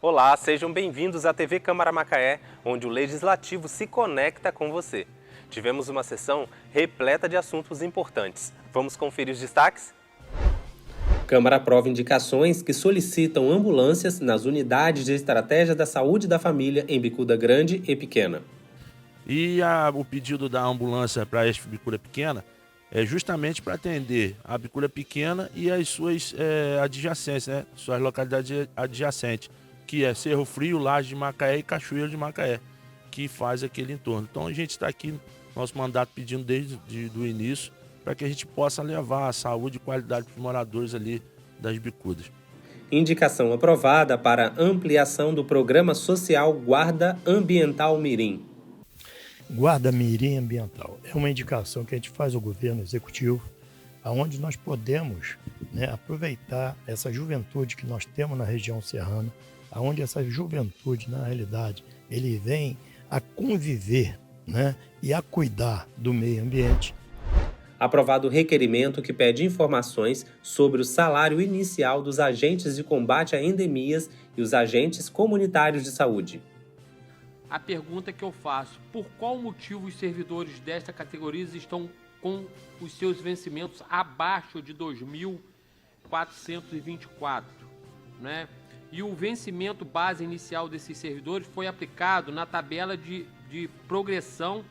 Olá, sejam bem-vindos à TV Câmara Macaé, onde o Legislativo se conecta com você. Tivemos uma sessão repleta de assuntos importantes. Vamos conferir os destaques? Câmara aprova indicações que solicitam ambulâncias nas unidades de estratégia da saúde da família em Bicuda Grande e Pequena. E o pedido da ambulância para esta Bicuda Pequena é justamente para atender a Bicuda Pequena e as suas adjacências, né? Suas localidades adjacentes, que é Cerro Frio, Laje de Macaé e Cachoeiro de Macaé, que faz aquele entorno. Então a gente está aqui, nosso mandato pedindo desde o início, para que a gente possa levar a saúde e qualidade para os moradores ali das bicudas. Indicação aprovada para ampliação do Programa Social Guarda Ambiental Mirim. Guarda Mirim Ambiental é uma indicação que a gente faz ao governo executivo, onde nós podemos, aproveitar essa juventude que nós temos na região serrana, onde essa juventude, na realidade, ele vem a conviver, e a cuidar do meio ambiente. Aprovado o requerimento que pede informações sobre o salário inicial dos agentes de combate a endemias e os agentes comunitários de saúde. A pergunta que eu faço: por qual motivo os servidores desta categoria estão com os seus vencimentos abaixo de 2.424, né? E o vencimento base inicial desses servidores foi aplicado na tabela de progressão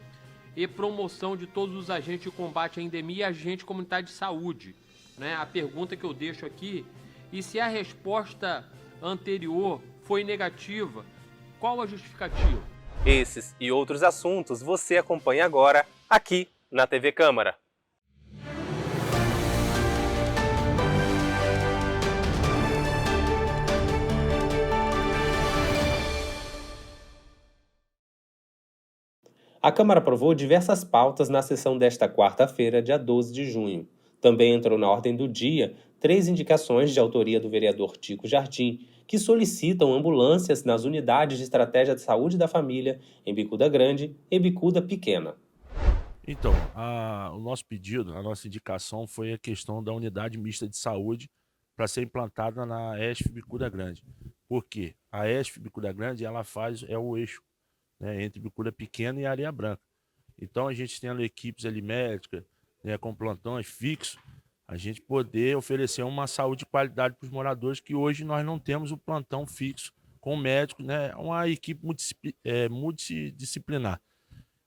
e promoção de todos os agentes de combate à endemia e agente comunitário de saúde, né? A pergunta que eu deixo aqui: e se a resposta anterior foi negativa, qual a justificativa? Esses e outros assuntos você acompanha agora aqui na TV Câmara. A Câmara aprovou diversas pautas na sessão desta quarta-feira, dia 12 de junho. Também entrou na ordem do dia 3 indicações de autoria do vereador Tico Jardim, que solicitam ambulâncias nas unidades de estratégia de saúde da família em Bicuda Grande e Bicuda Pequena. Então, o nosso pedido, a nossa indicação foi a questão da unidade mista de saúde para ser implantada na ESF Bicuda Grande. Por quê? A ESF Bicuda Grande é o eixo, né, entre Bicuda Pequena e Areia Branca. Então a gente tendo equipes ali médicas, né, com plantões fixos, a gente poder oferecer uma saúde de qualidade para os moradores, que hoje nós não temos o plantão fixo com médico, né, uma equipe multidisciplinar.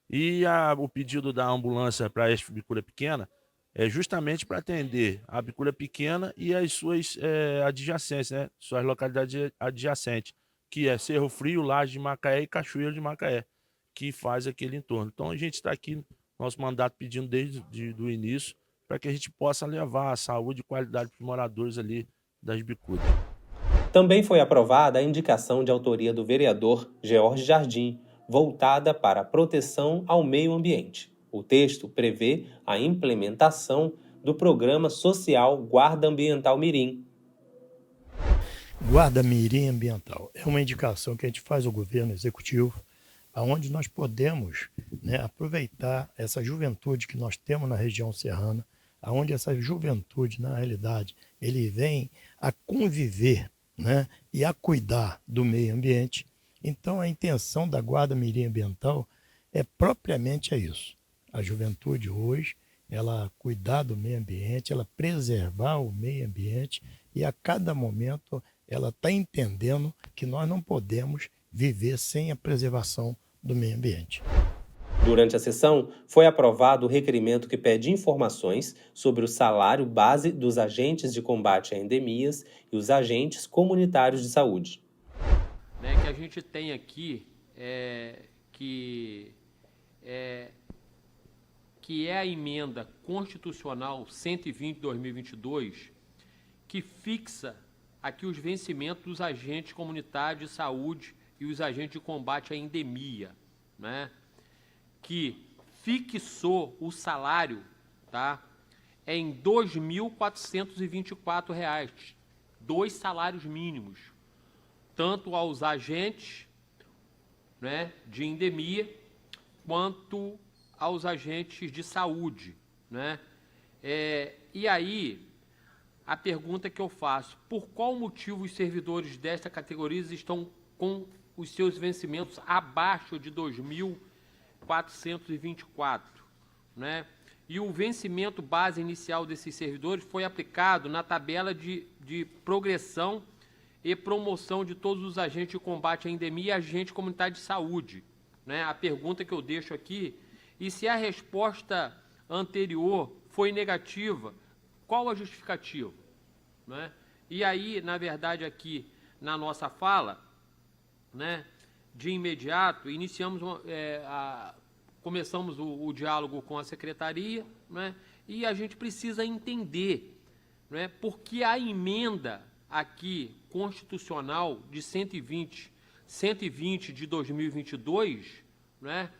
E o pedido da ambulância para esta Bicuda Pequena é justamente para atender a Bicuda Pequena e as suas adjacências, né, suas localidades adjacentes, que é Cerro Frio, Laje de Macaé e Cachoeiro de Macaé, que faz aquele entorno. Então a gente está aqui, nosso mandato pedindo desde o início, para que a gente possa levar a saúde e qualidade para os moradores ali das bicudas. Também foi aprovada a indicação de autoria do vereador George Jardim, voltada para a proteção ao meio ambiente. O texto prevê a implementação do Programa Social Guarda Ambiental Mirim. Guarda Mirim Ambiental é uma indicação que a gente faz ao governo executivo, onde nós podemos, aproveitar essa juventude que nós temos na região serrana, onde essa juventude, na realidade, ele vem a conviver, e a cuidar do meio ambiente. Então a intenção da Guarda Mirim Ambiental é propriamente isso. A juventude hoje, ela cuidar do meio ambiente, ela preservar o meio ambiente, e a cada momento ela está entendendo que nós não podemos viver sem a preservação do meio ambiente. Durante a sessão, foi aprovado o requerimento que pede informações sobre o salário base dos agentes de combate a endemias e os agentes comunitários de saúde. Que a gente tem aqui que é a emenda constitucional 120/2022, que fixa aqui os vencimentos dos agentes comunitários de saúde e os agentes de combate à endemia, né? Que fixou o salário, tá? Em R$ 2.424, 2 salários mínimos, tanto aos agentes, né, de endemia, quanto aos agentes de saúde, né? E aí, a pergunta que eu faço: por qual motivo os servidores desta categoria estão com os seus vencimentos abaixo de 2.424, né? E o vencimento base inicial desses servidores foi aplicado na tabela de progressão e promoção de todos os agentes de combate à endemia e agentes comunitários de saúde, né? A pergunta que eu deixo aqui, e se a resposta anterior foi negativa, qual a justificativa, né? E aí, na verdade, aqui na nossa fala, né, de imediato, começamos o diálogo com a secretaria, né, e a gente precisa entender, né, porque a emenda aqui constitucional de 120 de 2022, né,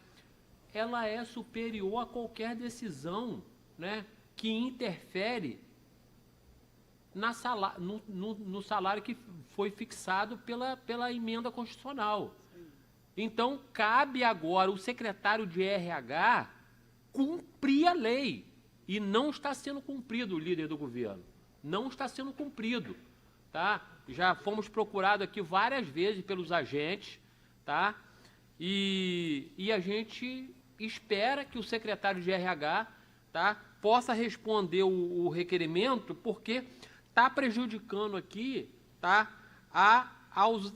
ela é superior a qualquer decisão, né, que interfere no salário que foi fixado pela emenda constitucional. Então, cabe agora o secretário de RH cumprir a lei. E não está sendo cumprido, líder do governo. Não está sendo cumprido. Tá? Já fomos procurados aqui várias vezes pelos agentes, tá? E a gente espera que o secretário de RH, tá, possa responder o requerimento, porque está prejudicando aqui, tá,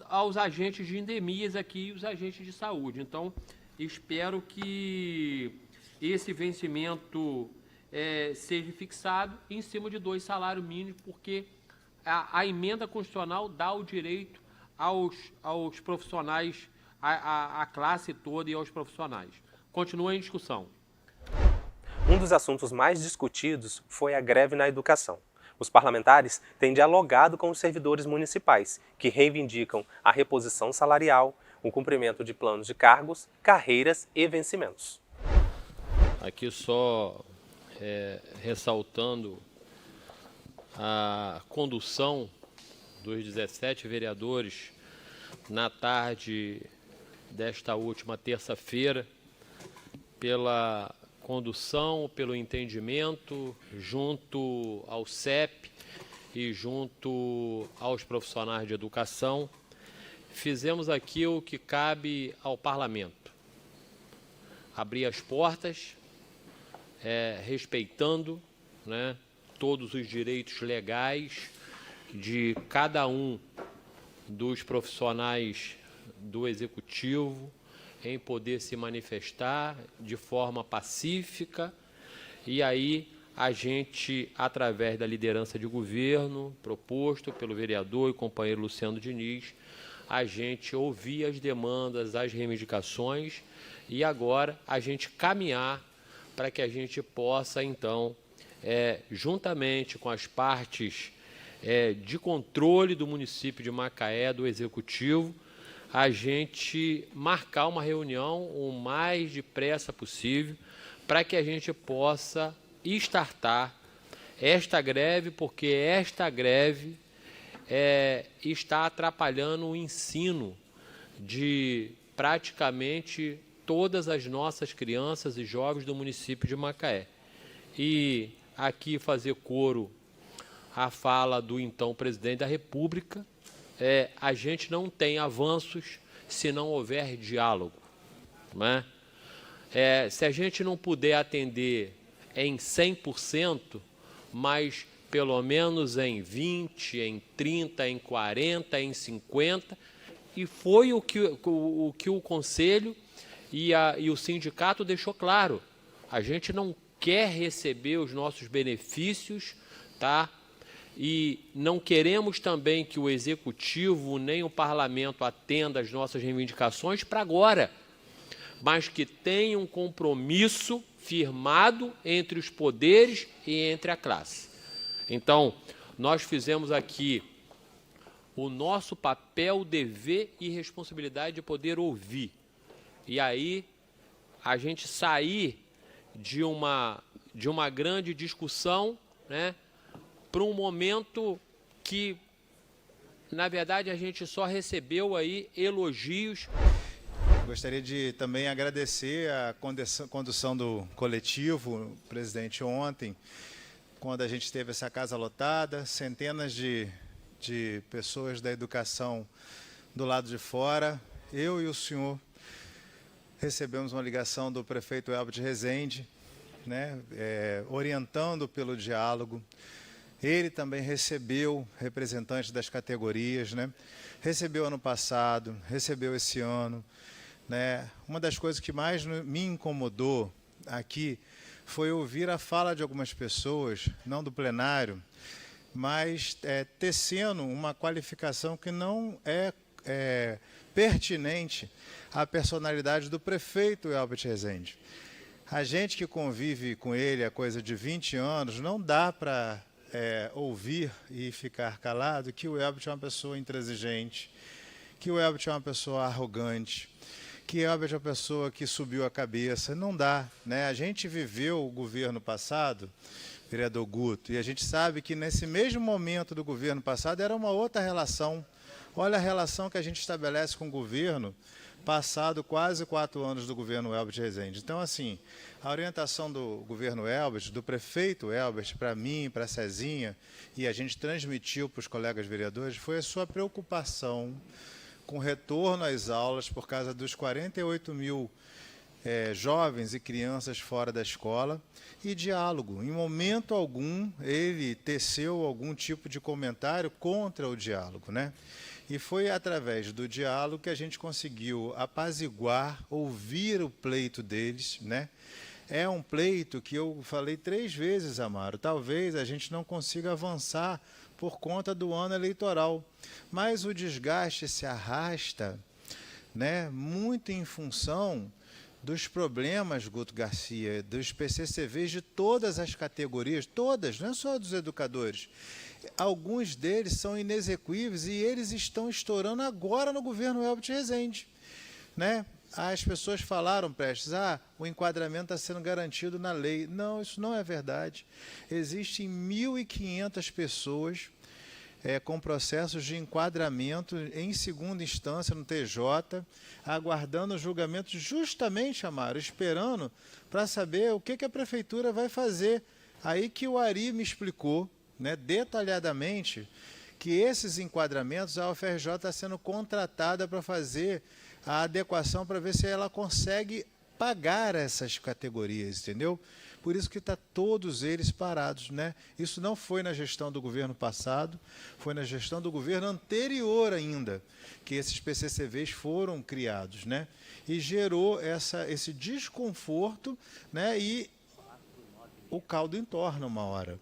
aos agentes de endemias aqui e os agentes de saúde. Então, espero que esse vencimento seja fixado em cima de 2 salários mínimos, porque a emenda constitucional dá o direito aos profissionais, à classe toda e aos profissionais. Continua em discussão. Um dos assuntos mais discutidos foi a greve na educação. Os parlamentares têm dialogado com os servidores municipais, que reivindicam a reposição salarial, o cumprimento de planos de cargos, carreiras e vencimentos. Aqui só ressaltando a condução dos 17 vereadores na tarde desta última terça-feira, pela condução, pelo entendimento, junto ao CEP e junto aos profissionais de educação, fizemos aqui o que cabe ao parlamento. Abrir as portas, respeitando, né, todos os direitos legais de cada um dos profissionais do Executivo, em poder se manifestar de forma pacífica, e aí a gente, através da liderança de governo, proposto pelo vereador e companheiro Luciano Diniz, a gente ouvir as demandas, as reivindicações, e agora a gente caminhar para que a gente possa, então, juntamente com as partes de controle do município de Macaé, do Executivo, a gente marcar uma reunião o mais depressa possível para que a gente possa startar esta greve, porque esta greve está atrapalhando o ensino de praticamente todas as nossas crianças e jovens do município de Macaé. E aqui fazer coro à fala do então presidente da República, a gente não tem avanços se não houver diálogo, né? Se a gente não puder atender em 100%, mas pelo menos em 20%, em 30%, em 40%, em 50%, e foi o que o Conselho e o sindicato deixou claro. A gente não quer receber os nossos benefícios, tá? E não queremos também que o Executivo nem o Parlamento atenda às nossas reivindicações para agora, mas que tenha um compromisso firmado entre os poderes e entre a classe. Então, nós fizemos aqui o nosso papel, dever e responsabilidade de poder ouvir. E aí, a gente sair de uma grande discussão, né, para um momento que, na verdade, a gente só recebeu aí elogios. Gostaria de também agradecer a condução do coletivo, presidente, ontem, quando a gente teve essa casa lotada, centenas de pessoas da educação do lado de fora, eu e o senhor recebemos uma ligação do prefeito Elbert Rezende, né, orientando pelo diálogo. Ele também recebeu representantes das categorias, né, recebeu ano passado, recebeu esse ano. Né. Uma das coisas que mais me incomodou aqui foi ouvir a fala de algumas pessoas, não do plenário, mas tecendo uma qualificação que não é pertinente à personalidade do prefeito Elbert Rezende. A gente que convive com ele há coisa de 20 anos, não dá para ouvir e ficar calado que o Elbert é uma pessoa intransigente, que o Elbert é uma pessoa arrogante, que o Elbert é uma pessoa que subiu a cabeça. Não dá, né? A gente viveu o governo passado, vereador Guto, e a gente sabe que nesse mesmo momento do governo passado era uma outra relação. Olha a relação que a gente estabelece com o governo passado quase 4 anos do governo Elbert Rezende. Então, assim, a orientação do governo Elbert, do prefeito Elbert, para mim, para a Cezinha, e a gente transmitiu para os colegas vereadores, foi a sua preocupação com retorno às aulas por causa dos 48 mil jovens e crianças fora da escola e diálogo. Em momento algum, ele teceu algum tipo de comentário contra o diálogo, né? E foi através do diálogo que a gente conseguiu apaziguar, ouvir o pleito deles, né? É um pleito que eu falei 3 vezes, Amaro. Talvez a gente não consiga avançar por conta do ano eleitoral, mas o desgaste se arrasta, né? Muito em função dos problemas, Guto Garcia, dos PCCVs de todas as categorias, todas, não é só dos educadores. Alguns deles são inexequíveis e eles estão estourando agora no governo Elbert Rezende, né? As pessoas falaram, Prestes, o enquadramento está sendo garantido na lei. Não, isso não é verdade. Existem 1.500 pessoas com processos de enquadramento em segunda instância no TJ, aguardando o julgamento justamente, Amaro, esperando para saber o que a prefeitura vai fazer. Aí que o Ari me explicou, né, detalhadamente, que esses enquadramentos, a UFRJ está sendo contratada para fazer a adequação para ver se ela consegue pagar essas categorias, entendeu? Por isso que está todos eles parados, né? Isso não foi na gestão do governo passado, foi na gestão do governo anterior ainda, que esses PCCVs foram criados, né? E gerou esse desconforto, né? E o caldo entorna uma hora.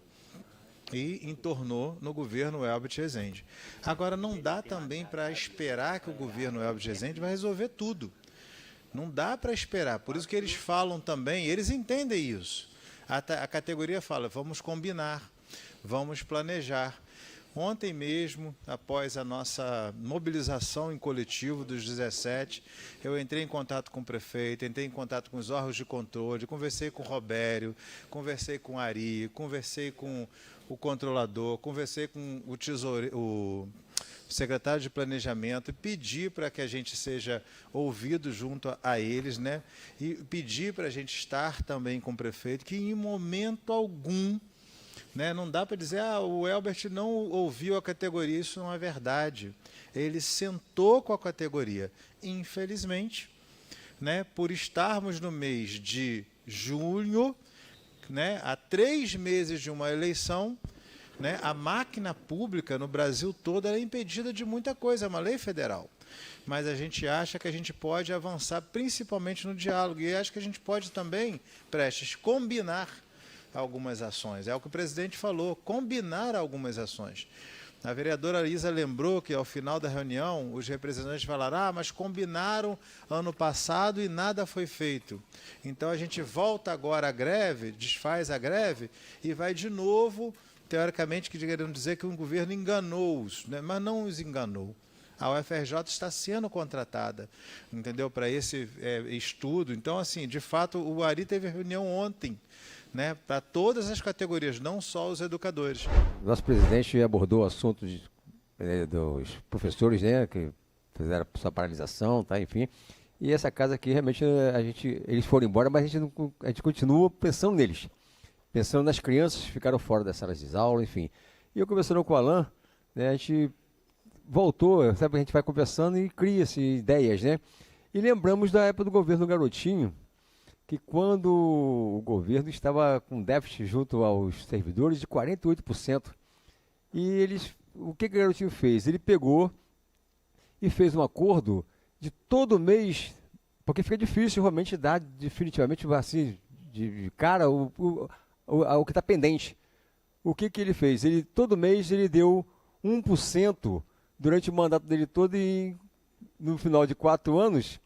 E entornou no governo Elbert Rezende. Agora, não dá também para esperar que o governo Elbert Rezende vai resolver tudo. Não dá para esperar. Por isso que eles falam também, eles entendem isso. A categoria fala, vamos combinar, vamos planejar. Ontem mesmo, após a nossa mobilização em coletivo dos 17, eu entrei em contato com o prefeito, entrei em contato com os órgãos de controle, conversei com o Robério, conversei com o Ari, conversei com o controlador, conversei com o secretário de planejamento, e pedi para que a gente seja ouvido junto a eles, né? E pedi para a gente estar também com o prefeito, que em momento algum, né, não dá para dizer, o Elbert não ouviu a categoria, isso não é verdade. Ele sentou com a categoria. Infelizmente, né, por estarmos no mês de junho, né, há 3 meses de uma eleição, né, a máquina pública no Brasil todo é impedida de muita coisa, é uma lei federal. Mas a gente acha que a gente pode avançar principalmente no diálogo. E acho que a gente pode também, Prestes, combinar algumas ações. É o que o presidente falou, combinar algumas ações. A vereadora Isa lembrou que, ao final da reunião, os representantes falaram, mas combinaram ano passado e nada foi feito. Então, a gente volta agora à greve, desfaz a greve e vai de novo, teoricamente, querendo dizer que o governo enganou-os, né? Mas não os enganou. A UFRJ está sendo contratada, entendeu? Para esse estudo. Então, assim, de fato, o Ari teve reunião ontem, né, para todas as categorias, não só os educadores. Nosso presidente abordou o assunto dos professores, né, que fizeram sua paralisação, tá, enfim. E essa casa aqui, realmente, eles foram embora, mas a gente continua pensando neles. Pensando nas crianças que ficaram fora das salas de aula, enfim. E eu conversando com o Alain, né, a gente voltou, sabe, a gente vai conversando e cria-se ideias, né? E lembramos da época do governo Garotinho, que quando o governo estava com déficit junto aos servidores de 48%. E o que o Garotinho fez? Ele pegou e fez um acordo de todo mês, porque fica difícil realmente dar definitivamente assim, de cara o que está pendente. O que ele fez? Todo mês ele deu 1% durante o mandato dele todo e no final de 4 anos,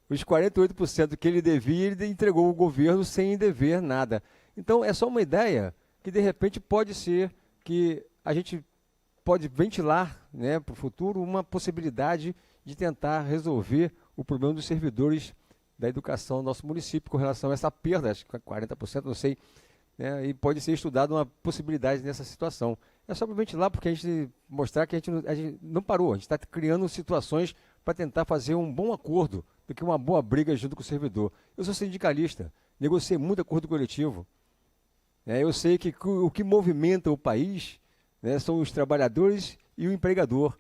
os 48% que ele devia, ele entregou ao governo sem dever nada. Então, é só uma ideia que, de repente, pode ser que a gente pode ventilar, né, para o futuro uma possibilidade de tentar resolver o problema dos servidores da educação do nosso município com relação a essa perda, acho que 40%, não sei, né, e pode ser estudada uma possibilidade nessa situação. É só para ventilar, porque a gente mostrar que a gente não parou, a gente está criando situações para tentar fazer um bom acordo do que uma boa briga junto com o servidor. Eu sou sindicalista, negociei muito acordo coletivo. Eu sei que o que movimenta o país, né, são os trabalhadores e o empregador.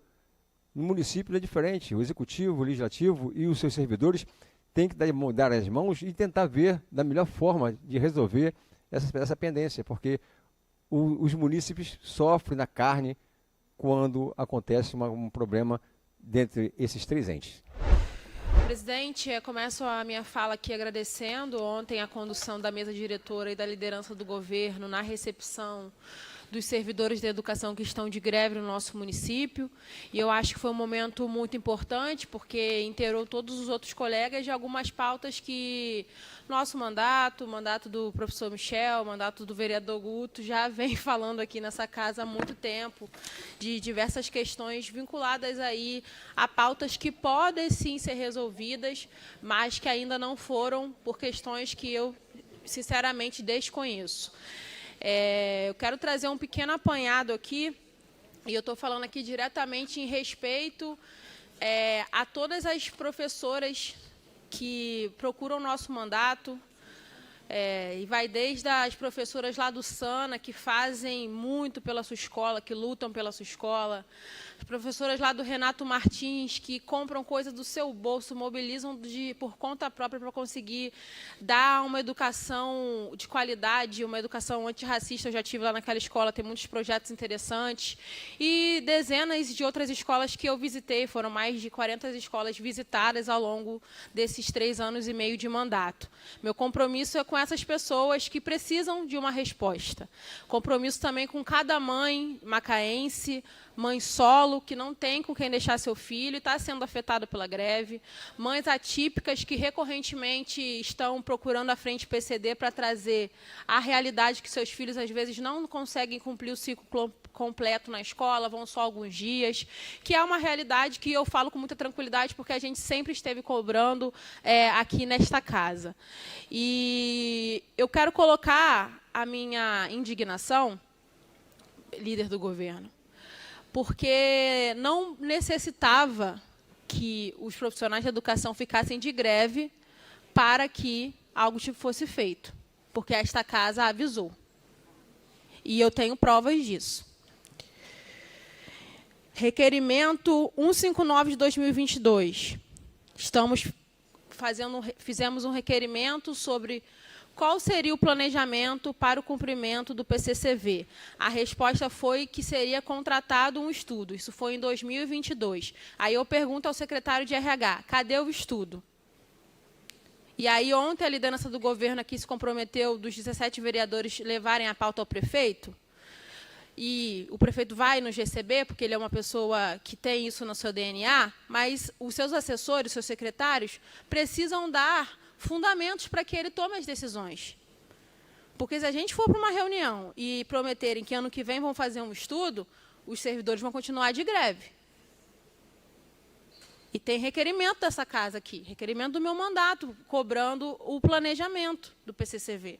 No município é diferente, o executivo, o legislativo e os seus servidores têm que dar as mãos e tentar ver da melhor forma de resolver essa pendência, porque os munícipes sofrem na carne quando acontece um problema dentre esses 3 entes. Presidente, começo a minha fala aqui agradecendo ontem a condução da mesa diretora e da liderança do governo na recepção dos servidores da educação que estão de greve no nosso município. E eu acho que foi um momento muito importante, porque inteirou todos os outros colegas de algumas pautas que nosso mandato, o mandato do professor Michel, o mandato do vereador Guto, já vem falando aqui nessa casa há muito tempo, de diversas questões vinculadas aí a pautas que podem sim ser resolvidas, mas que ainda não foram por questões que eu, sinceramente, desconheço. Eu quero trazer um pequeno apanhado aqui, e eu estou falando aqui diretamente em respeito a todas as professoras que procuram nosso mandato, e vai desde as professoras lá do Sana, que fazem muito pela sua escola, que lutam pela sua escola, as professoras lá do Renato Martins, que compram coisas do seu bolso, mobilizam por conta própria para conseguir dar uma educação de qualidade, uma educação antirracista. Eu já estive lá naquela escola, tem muitos projetos interessantes. E dezenas de outras escolas que eu visitei, foram mais de 40 escolas visitadas ao longo desses 3 anos e meio de mandato. Meu compromisso é com essas pessoas que precisam de uma resposta. Compromisso também com cada mãe macaense, mãe solo, que não tem com quem deixar seu filho e está sendo afetada pela greve. Mães atípicas que recorrentemente estão procurando a frente PCD para trazer a realidade que seus filhos, às vezes, não conseguem cumprir o ciclo completo na escola, vão só alguns dias, que é uma realidade que eu falo com muita tranquilidade, porque a gente sempre esteve cobrando aqui nesta casa. E eu quero colocar a minha indignação, líder do governo, porque não necessitava que os profissionais de educação ficassem de greve para que algo fosse feito, porque esta casa avisou. E eu tenho provas disso. Requerimento 159 de 2022. Fizemos um requerimento sobre qual seria o planejamento para o cumprimento do PCCV. A resposta foi que seria contratado um estudo. Isso foi em 2022. Aí eu pergunto ao secretário de RH, cadê o estudo? E aí ontem a liderança do governo aqui se comprometeu dos 17 vereadores levarem a pauta ao prefeito. E o prefeito vai nos receber, porque ele é uma pessoa que tem isso no seu DNA, mas os seus assessores, os seus secretários, precisam dar fundamentos para que ele tome as decisões. Porque se a gente for para uma reunião e prometerem que ano que vem vão fazer um estudo, os servidores vão continuar de greve. E tem requerimento dessa casa aqui, requerimento do meu mandato, cobrando o planejamento do PCCV.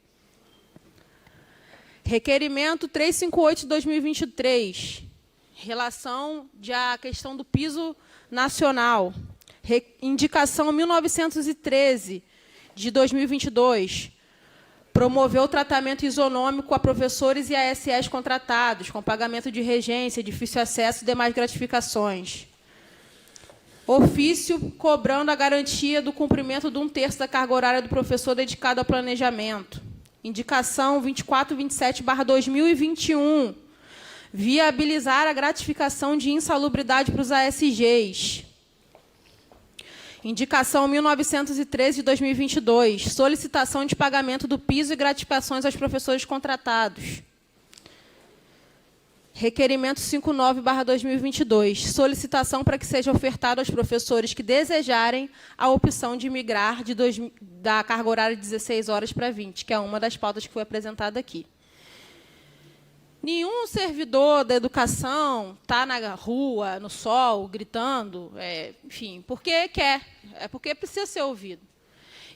Requerimento 358 de 2023, relação à questão do piso nacional. Indicação 1913 de 2022, promoveu o tratamento isonômico a professores e ASS contratados, com pagamento de regência, difícil acesso e demais gratificações. Ofício cobrando a garantia do cumprimento de 1/3 da carga horária do professor dedicado ao planejamento. Indicação 2427/2021. Viabilizar a gratificação de insalubridade para os ASGs. Indicação 1913 de 2022. Solicitação de pagamento do piso e gratificações aos professores contratados. Requerimento 59/2022. Solicitação para que seja ofertado aos professores que desejarem a opção de migrar da carga horária de 16 horas para 20, que é uma das pautas que foi apresentada aqui. Nenhum servidor da educação está na rua, no sol, gritando, enfim, porque quer, é porque precisa ser ouvido.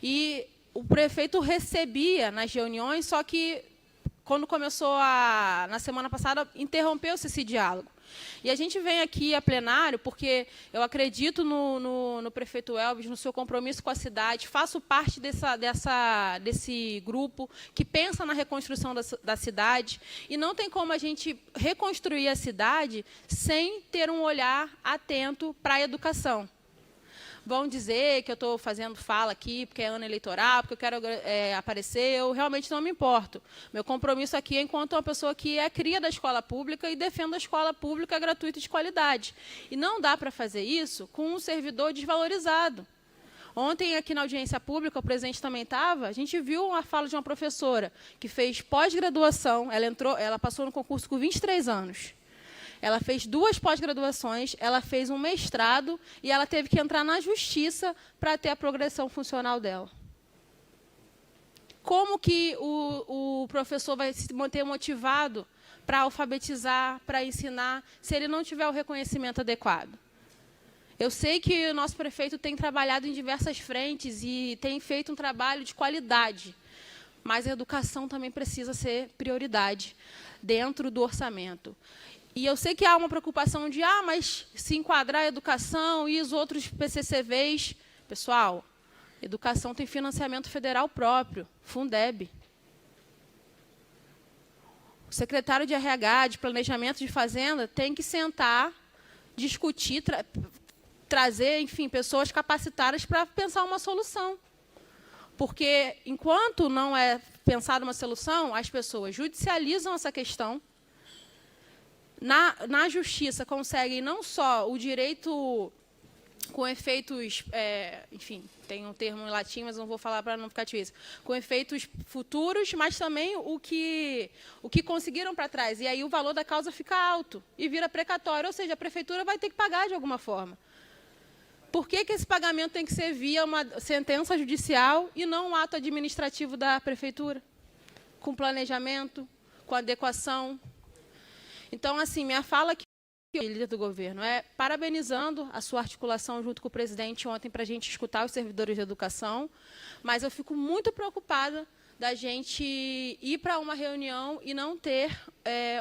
E o prefeito recebia nas reuniões, só que, quando começou na semana passada, interrompeu-se esse diálogo. E a gente vem aqui a plenário porque eu acredito no prefeito Elvis, no seu compromisso com a cidade, faço parte desse grupo que pensa na reconstrução da cidade, e não tem como a gente reconstruir a cidade sem ter um olhar atento para a educação. Vão dizer que eu estou fazendo fala aqui porque é ano eleitoral, porque eu quero aparecer, eu realmente não me importo. Meu compromisso aqui é enquanto uma pessoa que é cria da escola pública e defende a escola pública gratuita e de qualidade. E não dá para fazer isso com um servidor desvalorizado. Ontem, aqui na audiência pública, o presidente também estava, a gente viu uma fala de uma professora que fez pós-graduação, ela passou no concurso com 23 anos. Ela fez 2 pós-graduações, ela fez um mestrado e ela teve que entrar na justiça para ter a progressão funcional dela. Como que o professor vai se manter motivado para alfabetizar, para ensinar, se ele não tiver o reconhecimento adequado? Eu sei que o nosso prefeito tem trabalhado em diversas frentes e tem feito um trabalho de qualidade, mas a educação também precisa ser prioridade dentro do orçamento. E eu sei que há uma preocupação de, mas se enquadrar a educação e os outros PCCVs... Pessoal, educação tem financiamento federal próprio, Fundeb. O secretário de RH, de Planejamento de Fazenda, tem que sentar, discutir, trazer, enfim, pessoas capacitadas para pensar uma solução. Porque, enquanto não é pensada uma solução, as pessoas judicializam essa questão. Na justiça, conseguem não só o direito com efeitos, enfim, tem um termo em latim, mas não vou falar para não ficar difícil, com efeitos futuros, mas também o que conseguiram para trás. E aí o valor da causa fica alto e vira precatório, ou seja, a prefeitura vai ter que pagar de alguma forma. Por que esse pagamento tem que ser via uma sentença judicial e não um ato administrativo da prefeitura? Com planejamento, com adequação. Então, assim, minha fala aqui, líder do governo, é parabenizando a sua articulação junto com o presidente ontem para a gente escutar os servidores de educação, mas eu fico muito preocupada da gente ir para uma reunião e não ter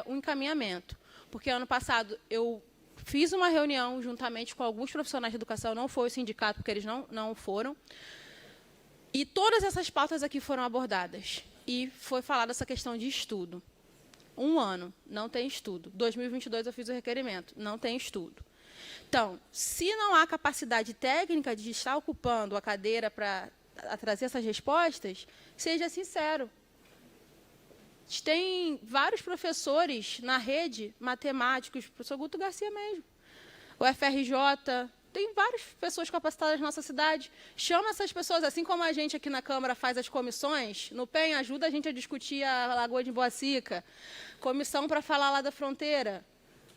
um encaminhamento. Porque ano passado eu fiz uma reunião juntamente com alguns profissionais de educação, não foi o sindicato, porque eles não foram, e todas essas pautas aqui foram abordadas. E foi falada essa questão de estudo. 1 ano, não tem estudo. 2022 eu fiz o requerimento, não tem estudo. Então, se não há capacidade técnica de estar ocupando a cadeira para trazer essas respostas, seja sincero. Tem vários professores na rede, matemáticos, o professor Guto Garcia mesmo, o FRJ, tem várias pessoas capacitadas na nossa cidade. Chama essas pessoas, assim como a gente aqui na Câmara faz as comissões, no PEN ajuda a gente a discutir a Lagoa de Boacica, comissão para falar lá da fronteira.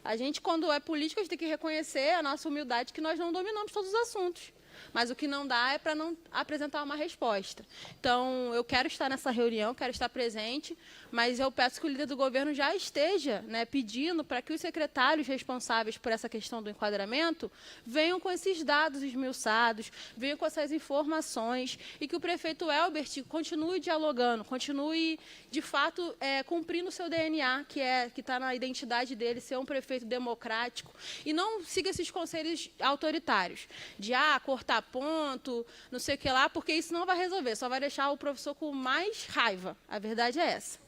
A gente, quando é político, a gente tem que reconhecer a nossa humildade, que nós não dominamos todos os assuntos. Mas o que não dá é para não apresentar uma resposta. Então, eu quero estar nessa reunião, quero estar presente, mas eu peço que o líder do governo já esteja, pedindo para que os secretários responsáveis por essa questão do enquadramento venham com esses dados esmiuçados, venham com essas informações, e que o prefeito Elbert continue dialogando, continue, de fato, cumprindo o seu DNA, que está na identidade dele, ser um prefeito democrático, e não siga esses conselhos autoritários, de cortar ponto, não sei o que lá, porque isso não vai resolver, só vai deixar o professor com mais raiva. A verdade é essa.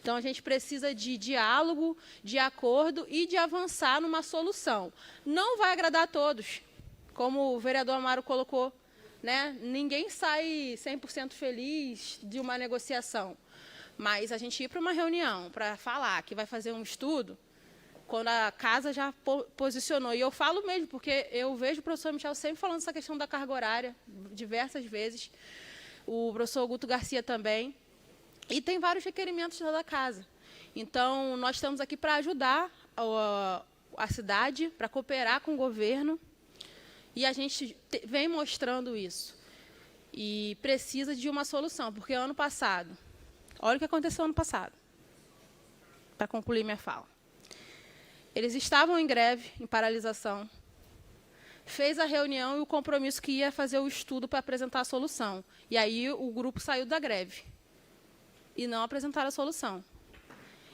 Então, a gente precisa de diálogo, de acordo e de avançar numa solução. Não vai agradar a todos. como o vereador Amaro colocou, né? Ninguém sai 100% feliz de uma negociação. Mas a gente ir para uma reunião para falar que vai fazer um estudo, quando a casa já posicionou. E eu falo mesmo, porque eu vejo o professor Michel sempre falando essa questão da carga horária, diversas vezes. O professor Guto Garcia também. E tem vários requerimentos da casa. Então, nós estamos aqui para ajudar a cidade, para cooperar com o governo. E a gente vem mostrando isso. E precisa de uma solução, porque ano passado, olha o que aconteceu ano passado, para concluir minha fala. Eles estavam em greve, em paralisação, fez a reunião e o compromisso que ia fazer o estudo para apresentar a solução. E aí o grupo saiu da greve e não apresentaram a solução.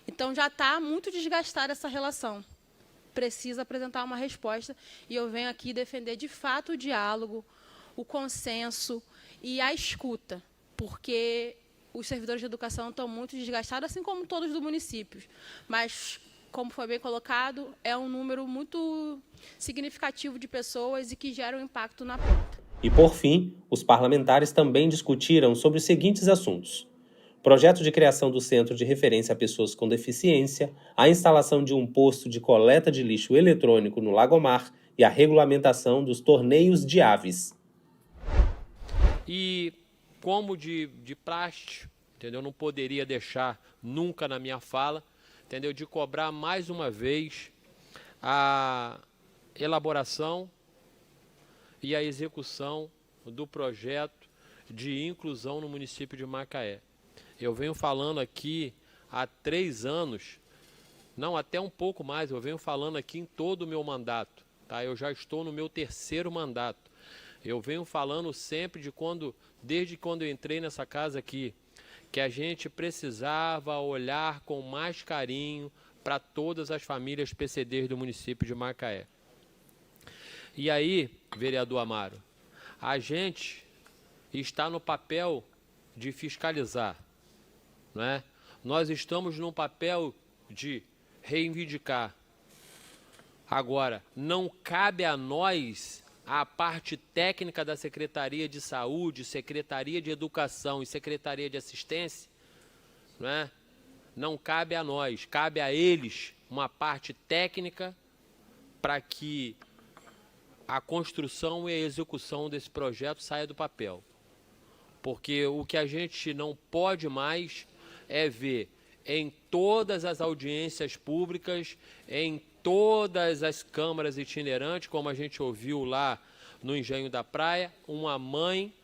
Então, já está muito desgastada essa relação. Precisa apresentar uma resposta e eu venho aqui defender, de fato, o diálogo, o consenso e a escuta, porque os servidores de educação estão muito desgastados, assim como todos do município. Mas, como foi bem colocado, é um número muito significativo de pessoas e que gera um impacto na ponta. E, por fim, os parlamentares também discutiram sobre os seguintes assuntos: projeto de criação do Centro de Referência a Pessoas com Deficiência, a instalação de um posto de coleta de lixo eletrônico no Lagomar e a regulamentação dos torneios de aves. E, como de praxe, entendeu? Não poderia deixar nunca na minha fala, entendeu? De cobrar mais uma vez a elaboração e a execução do projeto de inclusão no município de Macaé. Eu venho falando aqui há 3 anos, não, até um pouco mais, eu venho falando aqui em todo o meu mandato, tá? Eu já estou no meu 3º mandato. Eu venho falando sempre desde quando eu entrei nessa casa aqui, que a gente precisava olhar com mais carinho para todas as famílias PCDs do município de Macaé. E aí, vereador Amaro, a gente está no papel de fiscalizar, não é? Nós estamos no papel de reivindicar. Agora, não cabe a nós a parte técnica da Secretaria de Saúde, Secretaria de Educação e Secretaria de Assistência, não é? Não cabe a nós, cabe a eles uma parte técnica para que a construção e a execução desse projeto saia do papel. Porque o que a gente não pode mais é ver em todas as audiências públicas, em todas as câmaras itinerantes, como a gente ouviu lá no Engenho da Praia, uma mãe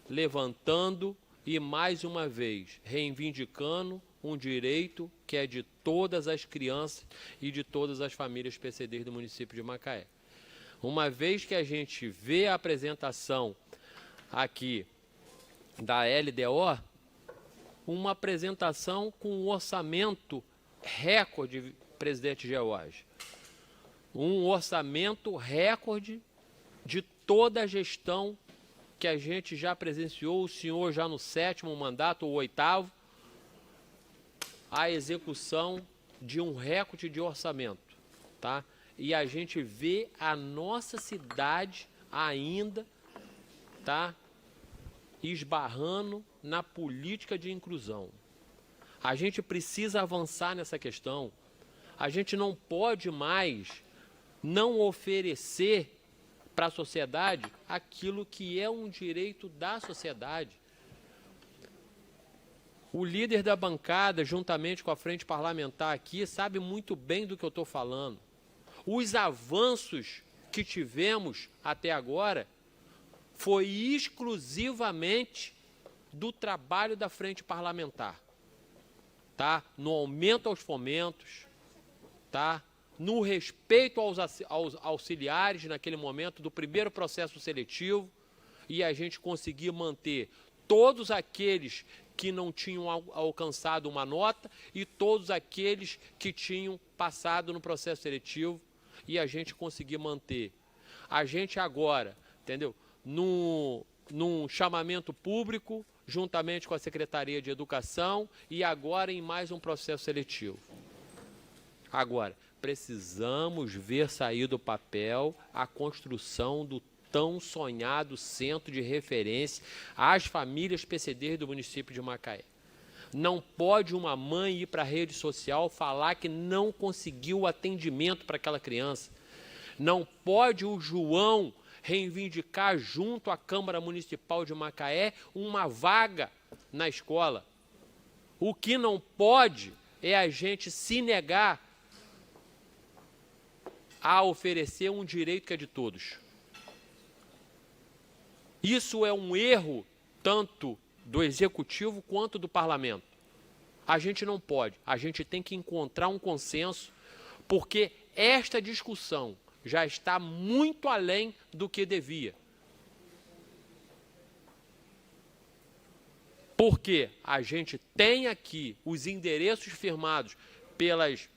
levantando e, mais uma vez, reivindicando um direito que é de todas as crianças e de todas as famílias PCDs do município de Macaé. Uma vez que a gente vê a apresentação aqui da LDO, uma apresentação com um orçamento recorde, presidente George. Um orçamento recorde de toda a gestão que a gente já presenciou, o senhor já no 7º mandato, ou 8º, a execução de um recorde de orçamento, tá? E a gente vê a nossa cidade ainda, tá, esbarrando na política de inclusão. A gente precisa avançar nessa questão. A gente não pode mais não oferecer para a sociedade aquilo que é um direito da sociedade. O líder da bancada, juntamente com a frente parlamentar aqui, sabe muito bem do que eu estou falando. Os avanços que tivemos até agora foi exclusivamente do trabalho da frente parlamentar, tá? No aumento aos fomentos, tá? No respeito aos auxiliares naquele momento do primeiro processo seletivo, e a gente conseguir manter todos aqueles que não tinham alcançado uma nota e todos aqueles que tinham passado no processo seletivo, e a gente conseguir manter. A gente agora, entendeu? Num chamamento público, juntamente com a Secretaria de Educação, e agora em mais um processo seletivo. Agora, precisamos ver sair do papel a construção do tão sonhado centro de referência às famílias PCDs do município de Macaé. Não pode uma mãe ir para a rede social falar que não conseguiu atendimento para aquela criança. Não pode o João reivindicar junto à Câmara Municipal de Macaé uma vaga na escola. O que não pode é a gente se negar a oferecer um direito que é de todos. Isso é um erro tanto do Executivo quanto do Parlamento. A gente não pode, a gente tem que encontrar um consenso, porque esta discussão já está muito além do que devia. Porque a gente tem aqui os endereços firmados pelos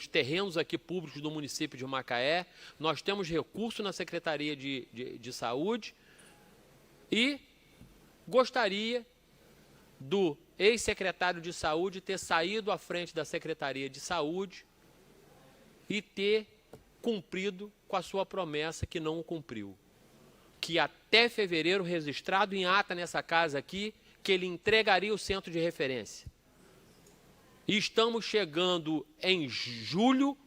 terrenos aqui públicos do município de Macaé, nós temos recurso na Secretaria de Saúde e gostaria do ex-secretário de Saúde ter saído à frente da Secretaria de Saúde e ter cumprido com a sua promessa que não o cumpriu. Que até fevereiro, registrado em ata nessa casa aqui, que ele entregaria o centro de referência. E estamos chegando em julho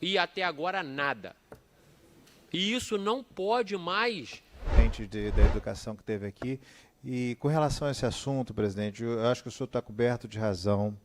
e até agora nada. E isso não pode mais. Da educação que teve aqui. E com relação a esse assunto, presidente, eu acho que o senhor está coberto de razão,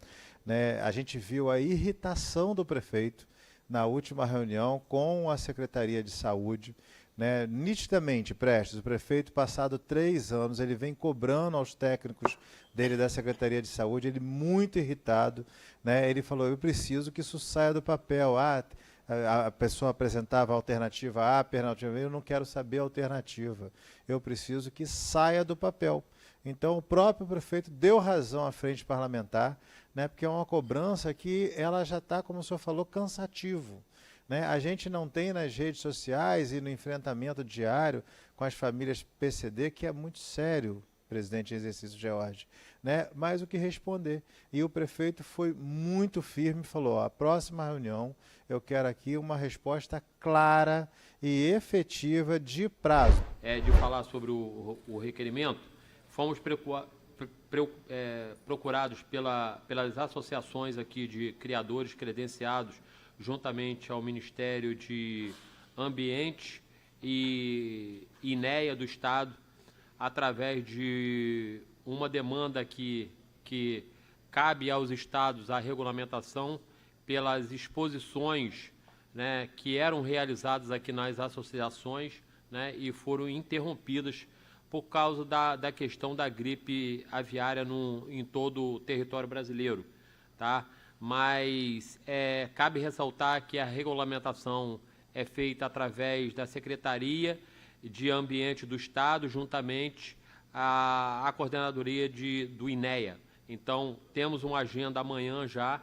né? A gente viu a irritação do prefeito na última reunião com a Secretaria de Saúde, né? Nitidamente, Prestes, o prefeito, passado 3 anos, ele vem cobrando aos técnicos dele da Secretaria de Saúde, ele muito irritado, né? Ele falou, eu preciso que isso saia do papel. A pessoa apresentava a alternativa A, alternativa B, eu não quero saber a alternativa. Eu preciso que saia do papel. Então, o próprio prefeito deu razão à frente parlamentar, né, porque é uma cobrança que ela já está, como o senhor falou, cansativo. Né? A gente não tem nas redes sociais e no enfrentamento diário com as famílias PCD, que é muito sério, presidente em exercício George, né? Mas o que responder. E o prefeito foi muito firme e falou, ó, a próxima reunião eu quero aqui uma resposta clara e efetiva de prazo. De falar sobre o requerimento, fomos procurados pelas associações aqui de criadores credenciados, juntamente ao Ministério de Ambiente e INEA do Estado, através de uma demanda que cabe aos estados a regulamentação pelas exposições, né, que eram realizadas aqui nas associações, né, e foram interrompidas por causa da questão da gripe aviária em todo o território brasileiro. Tá? Mas cabe ressaltar que a regulamentação é feita através da Secretaria de Ambiente do Estado, juntamente à coordenadoria do INEA. Então, temos uma agenda amanhã já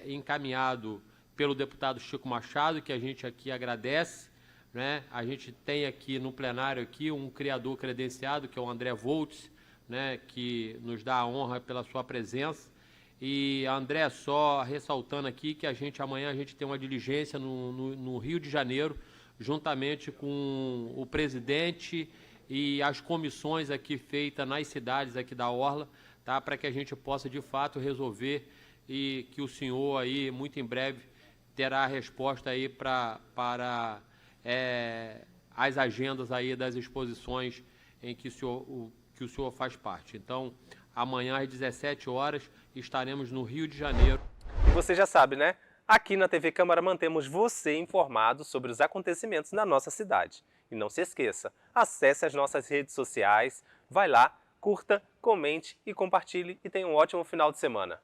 encaminhado pelo deputado Chico Machado, que a gente aqui agradece, né? A gente tem aqui no plenário aqui um criador credenciado, que é o André Voltz, né? Que nos dá a honra pela sua presença. E, André, só ressaltando aqui que amanhã a gente tem uma diligência no Rio de Janeiro, juntamente com o presidente e as comissões aqui feitas nas cidades aqui da Orla, tá? Para que a gente possa, de fato, resolver e que o senhor aí, muito em breve, terá a resposta aí para as agendas aí das exposições em que o senhor faz parte. Então, amanhã às 17 horas estaremos no Rio de Janeiro. E você já sabe, né? Aqui na TV Câmara mantemos você informado sobre os acontecimentos na nossa cidade. E não se esqueça, acesse as nossas redes sociais, vai lá, curta, comente e compartilhe e tenha um ótimo final de semana.